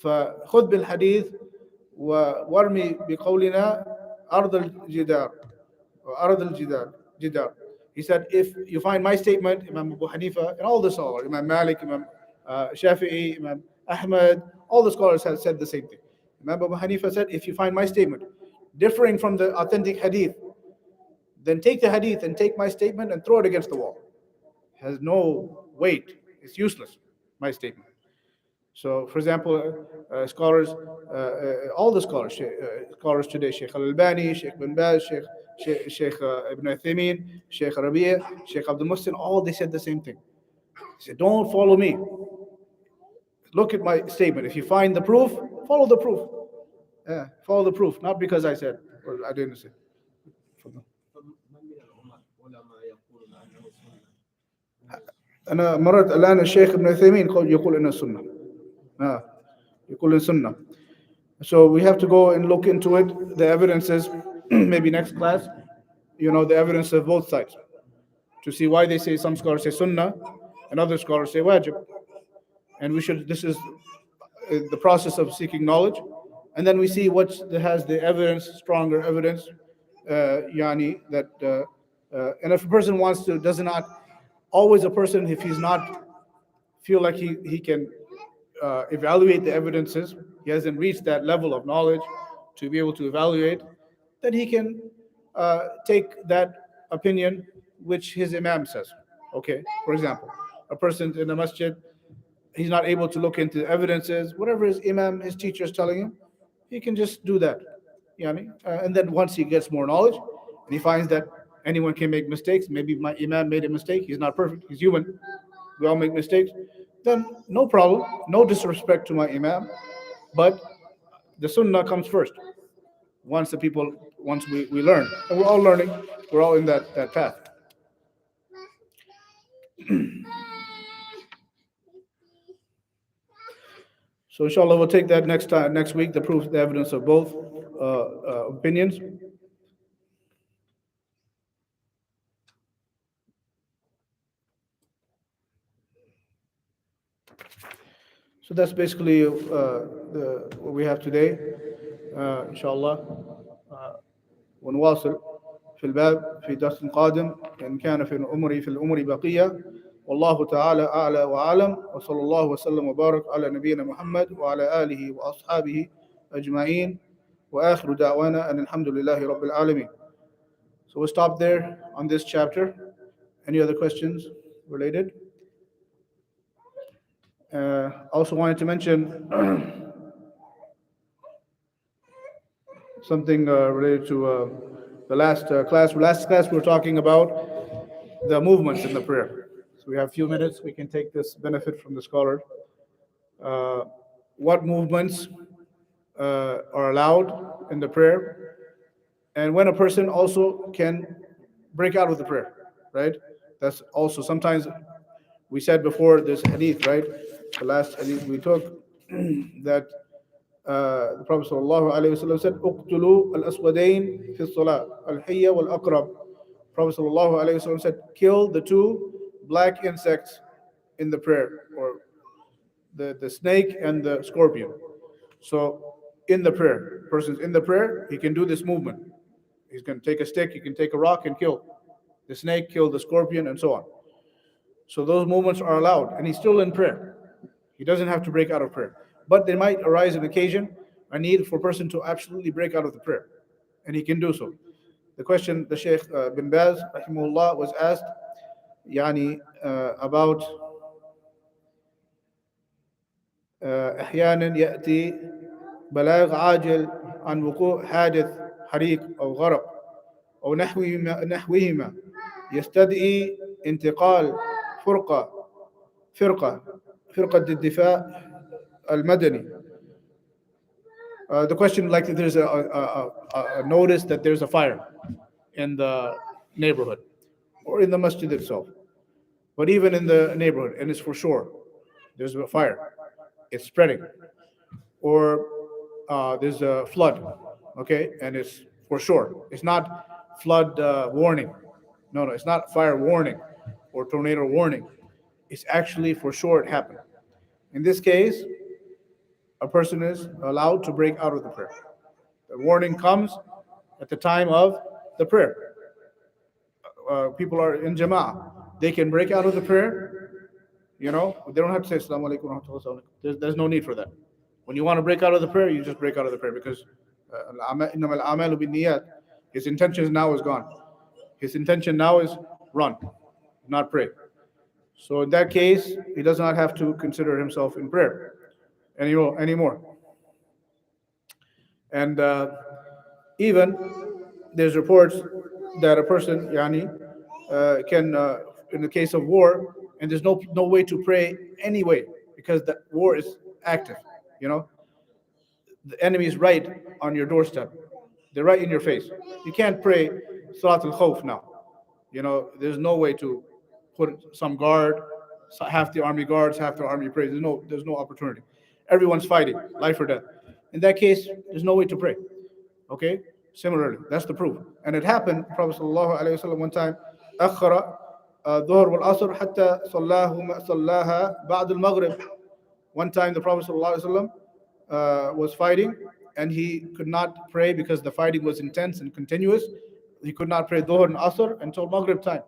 فخذ بالحديث وارمي بقولنا أرض الجدار وأرض الجدار. He said, if you find my statement, Imam Abu Hanifa, and all the scholars, Imam Malik, Imam Shafi'i, Imam Ahmad, all the scholars have said the same thing. Imam Abu Hanifa said, if you find my statement differing from the authentic hadith, then take the hadith and take my statement and throw it against the wall. It has no weight. It's useless, my statement. So, for example, scholars, all the scholars, scholars today, Sheikh Al-Albani, Sheikh Bin Baz, Sheikh Ibn Uthaymeen, Sheikh Rabi', Sheikh Abdul Muhsin, all they said the same thing. They said, don't follow me. Look at my statement. If you find the proof, follow the proof. Yeah, follow the proof, not because I said or I didn't say. فمن من العلماء يقولون أنه سنة؟ أنا مرت الآن الشيخ ابن عثيمين يقول إنه سنة. يقول إنه سنة. So we have to go and look into it, the evidences, maybe next class, the evidence of both sides, to see why they say some scholars say sunnah and other scholars say wajib. And this is the process of seeking knowledge. And then we see what has the evidence, stronger evidence, that, and if a person does not, always a person, if he's not feel like he can evaluate the evidences, he hasn't reached that level of knowledge to be able to evaluate, then he can take that opinion which his imam says. Okay, for example, a person in a masjid, he's not able to look into the evidences, whatever his imam, his teacher is telling him, he can just do that. And then once he gets more knowledge, and he finds that anyone can make mistakes, maybe my imam made a mistake, he's not perfect, he's human, we all make mistakes, then no problem, no disrespect to my imam, but the sunnah comes first. Once we learn, and we're all learning, we're all in that path. So inshallah, we'll take that next week, the evidence of both opinions. So that's basically what we have today. inshallah. ونواصل في الباب في درس قادم إن كان في الأمور بقية. والله تعالى أعلى وأعلم، وصلى الله وسلم وبارك على نبينا محمد وعلى آله وأصحابه أجمعين، وآخر دعوانا أن الحمد لله رب العالمين. So we'll stop there on this chapter. Any other questions related? Also wanted to mention something related to the last class. Last class we were talking about the movements in the prayer. So we have a few minutes. We can take this benefit from the scholar. What movements are allowed in the prayer, and when a person also can break out of the prayer, right? That's also sometimes we said before this hadith, right? The last hadith we took that the Prophet ﷺ said, "Uqtulu al-aswadain fi as-salat, al-hayya wal-aqrab." Prophet ﷺ said, "Kill the two black insects in the prayer, or the snake and the scorpion." So in the prayer, person's in the prayer, he can do this movement. He's going to take a stick, he can take a rock and kill the snake, kill the scorpion, and so on. So those movements are allowed, and he's still in prayer. He doesn't have to break out of prayer. But there might arise an occasion, a need for a person to absolutely break out of the prayer, and he can do so. The question the Sheikh Bin Baz, rahimahullah, was asked about أحيانا يأتي بلاغ عاجل عن وقوع حادث حريق أو غرق أو نحوهما يستدعي انتقال فرقة فرقة فرقة الدفاع المدني. The question, like, if there's a notice that there's a fire in the neighborhood or in the masjid itself, but even in the neighborhood, and it's for sure there's a fire, it's spreading, or there's a flood, okay, and it's for sure. It's not flood warning. No, it's not fire warning or tornado warning. It's actually for sure it happened. In this case, a person is allowed to break out of the prayer. The warning comes at the time of the prayer. People are in jama'ah. They can break out of the prayer. They don't have to say Assalamu alaikum wa rahmatullahi. There's no need for that. When you want to break out of the prayer, you just break out of the prayer, because إنما الأعمال بالنيات, his intention now is gone. His intention now is run, not pray. So in that case, he does not have to consider himself in prayer anymore. And even there's reports that a person can, in the case of war, and there's no way to pray anyway, because the war is active. The enemy is right on your doorstep. They're right in your face. You can't pray Salat al-Khawf now. There's no way to put some guard, half the army guards, half the army prays. There's no opportunity. Everyone's fighting, life or death. In that case, there's no way to pray. Okay? Similarly, that's the proof. And it happened, Prophet ﷺ one time, أخر الظهر والعصر حتى صلاها بعد المغرب. One time the Prophet ﷺ was fighting, and he could not pray because the fighting was intense and continuous. He could not pray Dhuhr and Asr until Maghrib time.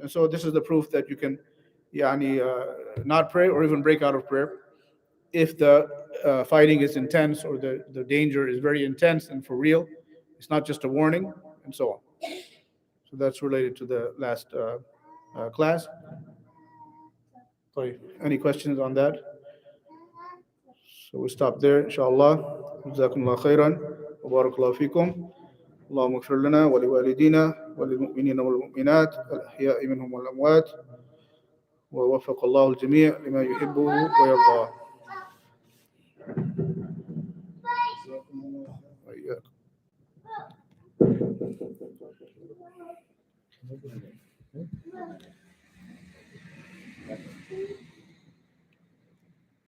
And so this is the proof that you can not pray or even break out of prayer if the fighting is intense, or the danger is very intense and for real. It's not just a warning, and so on. So that's related to the last class. Any questions on that? So we'll stop there, inshallah. Jazakumullah khairan. Wa barakallahu fikum. اللهم اغفر لنا ولوالدينا وللمؤمنين والمؤمنات الأحياء منهم والأموات ووفق الله الجميع لما يحبه ويرضاه.